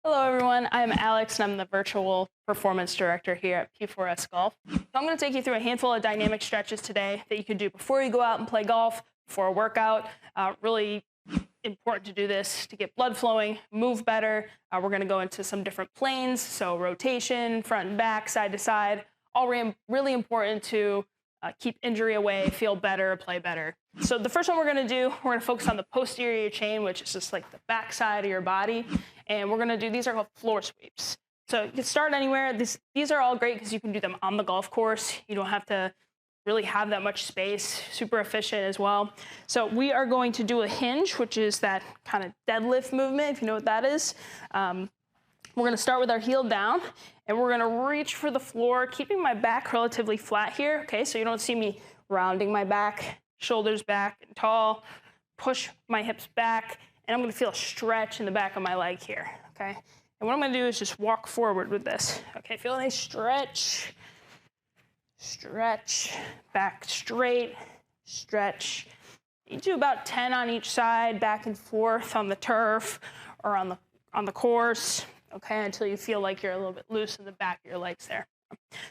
Hello, everyone. I'm Alex, and I'm the Virtual Performance Director here at P4S Golf. So I'm going to take you through a handful of dynamic stretches today that you can do before you go out and play golf, before a workout. Really important to do this to get blood flowing, move better. We're going to go into some different planes, so rotation, front and back, side to side, all really important to keep injury away, feel better, play better. So the first one we're going to do, we're going to focus on the posterior chain, which is just like the back side of your body. And we're going to do, these are called floor sweeps. So you can start anywhere. These are all great because you can do them on the golf course. You don't have to really have that much space, super efficient as well. So we are going to do a hinge, which is that kind of deadlift movement, if you know what that is. We're going to start with our heel down, and we're going to reach for the floor, keeping my back relatively flat here, okay? So you don't see me rounding my back, shoulders back and tall, push my hips back, and I'm going to feel a stretch in the back of my leg here, okay? And what I'm going to do is just walk forward with this, okay? Feel a nice stretch, stretch, back straight, stretch. You do about 10 on each side, back and forth on the turf or on the course, okay, until you feel like you're a little bit loose in the back of your legs there.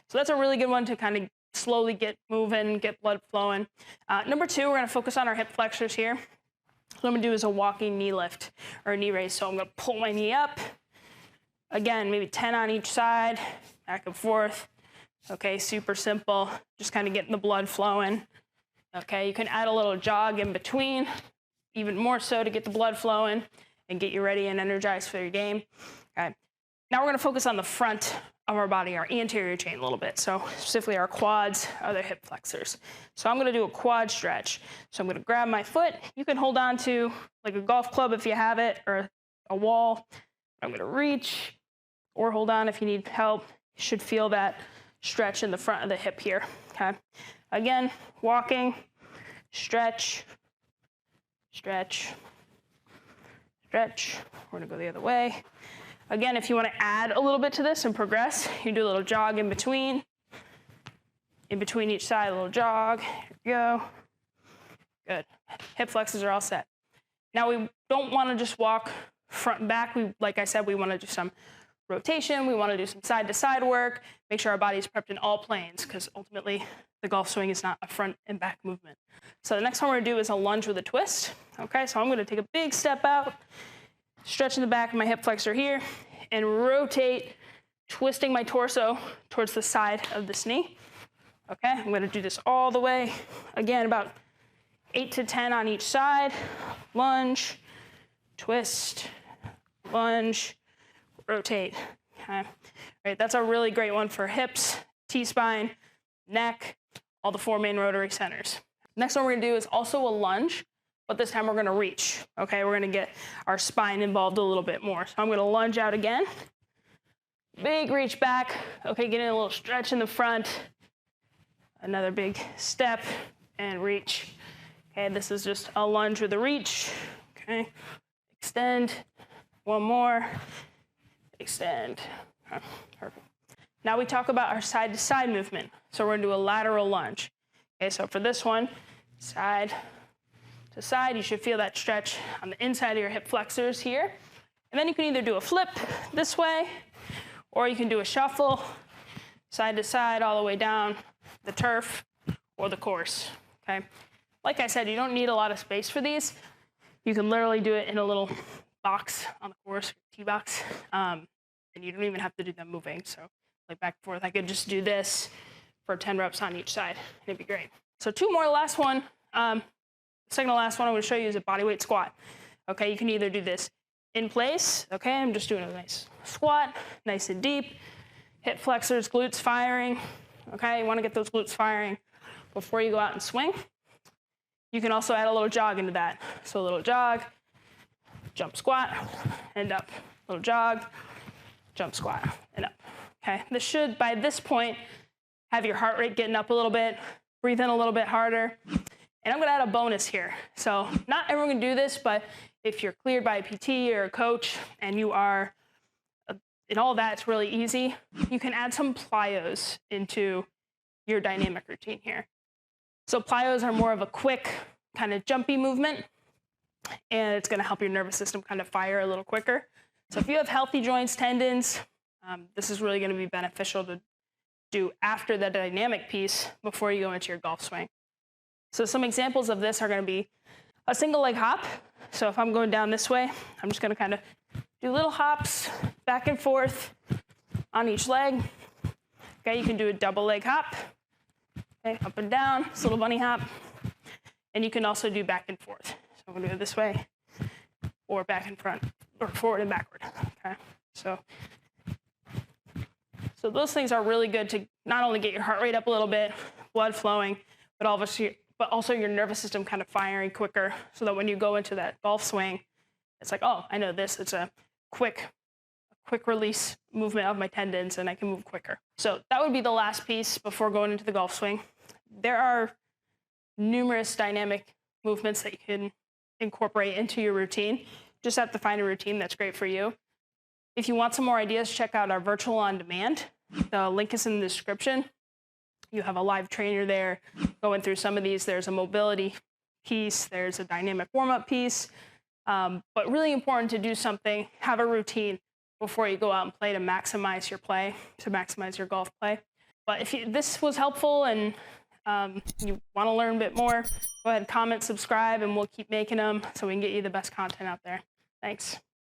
So that's a really good one to kind of slowly get moving, get blood flowing. Number two, we're going to focus on our hip flexors here. What I'm going to do is a walking knee lift or a knee raise. So I'm going to pull my knee up. Again, maybe 10 on each side, back and forth. Okay, super simple. Just kind of getting the blood flowing. Okay, you can add a little jog in between, even more so to get the blood flowing and get you ready and energized for your game. Okay. Now we're going to focus on the front of our body, our anterior chain a little bit. So specifically our quads, other hip flexors. So I'm going to do a quad stretch. So I'm going to grab my foot. You can hold on to like a golf club if you have it, or a wall. I'm going to reach or hold on if you need help. You should feel that stretch in the front of the hip here. Okay. Again, walking, stretch, stretch, stretch. We're going to go the other way. Again, if you want to add a little bit to this and progress, you do a little jog in between each side, a little jog. Here we go. Good. Hip flexors are all set. Now we don't want to just walk front and back. Like I said, we want to do some rotation. We want to do some side-to-side work. Make sure our body is prepped in all planes, because ultimately the golf swing is not a front and back movement. So the next one we're going to do is a lunge with a twist. Okay, so I'm going to take a big step out, stretching the back of my hip flexor here, and rotate, twisting my torso towards the side of this knee. Okay, I'm going to do this all the way. Again, about 8 to 10 on each side. Lunge, twist, lunge, rotate. Okay, all right, that's a really great one for hips, T-spine, neck, all the 4 main rotary centers. Next one we're going to do is also a lunge, but this time we're going to reach. Okay, we're going to get our spine involved a little bit more. So I'm going to lunge out again. Big reach back. Okay, getting a little stretch in the front. Another big step and reach. Okay, this is just a lunge with a reach. Okay, extend. One more. Extend. Okay, perfect. Now we talk about our side-to-side movement. So we're going to do a lateral lunge. Okay, so for this one, side to side, you should feel that stretch on the inside of your hip flexors here. And then you can either do a flip this way, or you can do a shuffle, side to side, all the way down the turf or the course, okay? Like I said, you don't need a lot of space for these. You can literally do it in a little box on the course, tee box, and you don't even have to do them moving. So like back and forth, I could just do this for 10 reps on each side. It'd be great. So 2 more, last one. Second to last one I'm going to show you is a bodyweight squat. Okay, you can either do this in place. Okay, I'm just doing a nice squat, nice and deep. Hip flexors, glutes firing. Okay, you want to get those glutes firing before you go out and swing. You can also add a little jog into that. So a little jog, jump squat, and up. A little jog, jump squat, and up. Okay, this should, by this point, have your heart rate getting up a little bit, breathe in a little bit harder. And I'm going to add a bonus here. So not everyone can do this, but if you're cleared by a PT or a coach and you are, and all that's really easy, you can add some plyos into your dynamic routine here. So plyos are more of a quick kind of jumpy movement, and it's going to help your nervous system kind of fire a little quicker. So if you have healthy joints, tendons, this is really going to be beneficial to do after the dynamic piece before you go into your golf swing. So some examples of this are going to be a single leg hop. So if I'm going down this way, I'm just going to kind of do little hops back and forth on each leg. Okay, you can do a double leg hop. Okay, up and down, this little bunny hop. And you can also do back and forth. So I'm going to go this way, or back and front, or forward and backward. Okay, so those things are really good to not only get your heart rate up a little bit, blood flowing, but also your nervous system kind of firing quicker, so that when you go into that golf swing, it's like, oh, I know this. It's a quick release movement of my tendons, and I can move quicker. So that would be the last piece before going into the golf swing. There are numerous dynamic movements that you can incorporate into your routine. Just have to find a routine that's great for you. If you want some more ideas, check out our virtual on demand. The link is in the description. You have a live trainer there going through some of these. There's a mobility piece, there's a dynamic warm-up piece, but really important to do something, have a routine before you go out and play to maximize your play, to maximize your golf play. But if this was helpful and you want to learn a bit more, go ahead, comment, subscribe, and we'll keep making them so we can get you the best content out there. Thanks.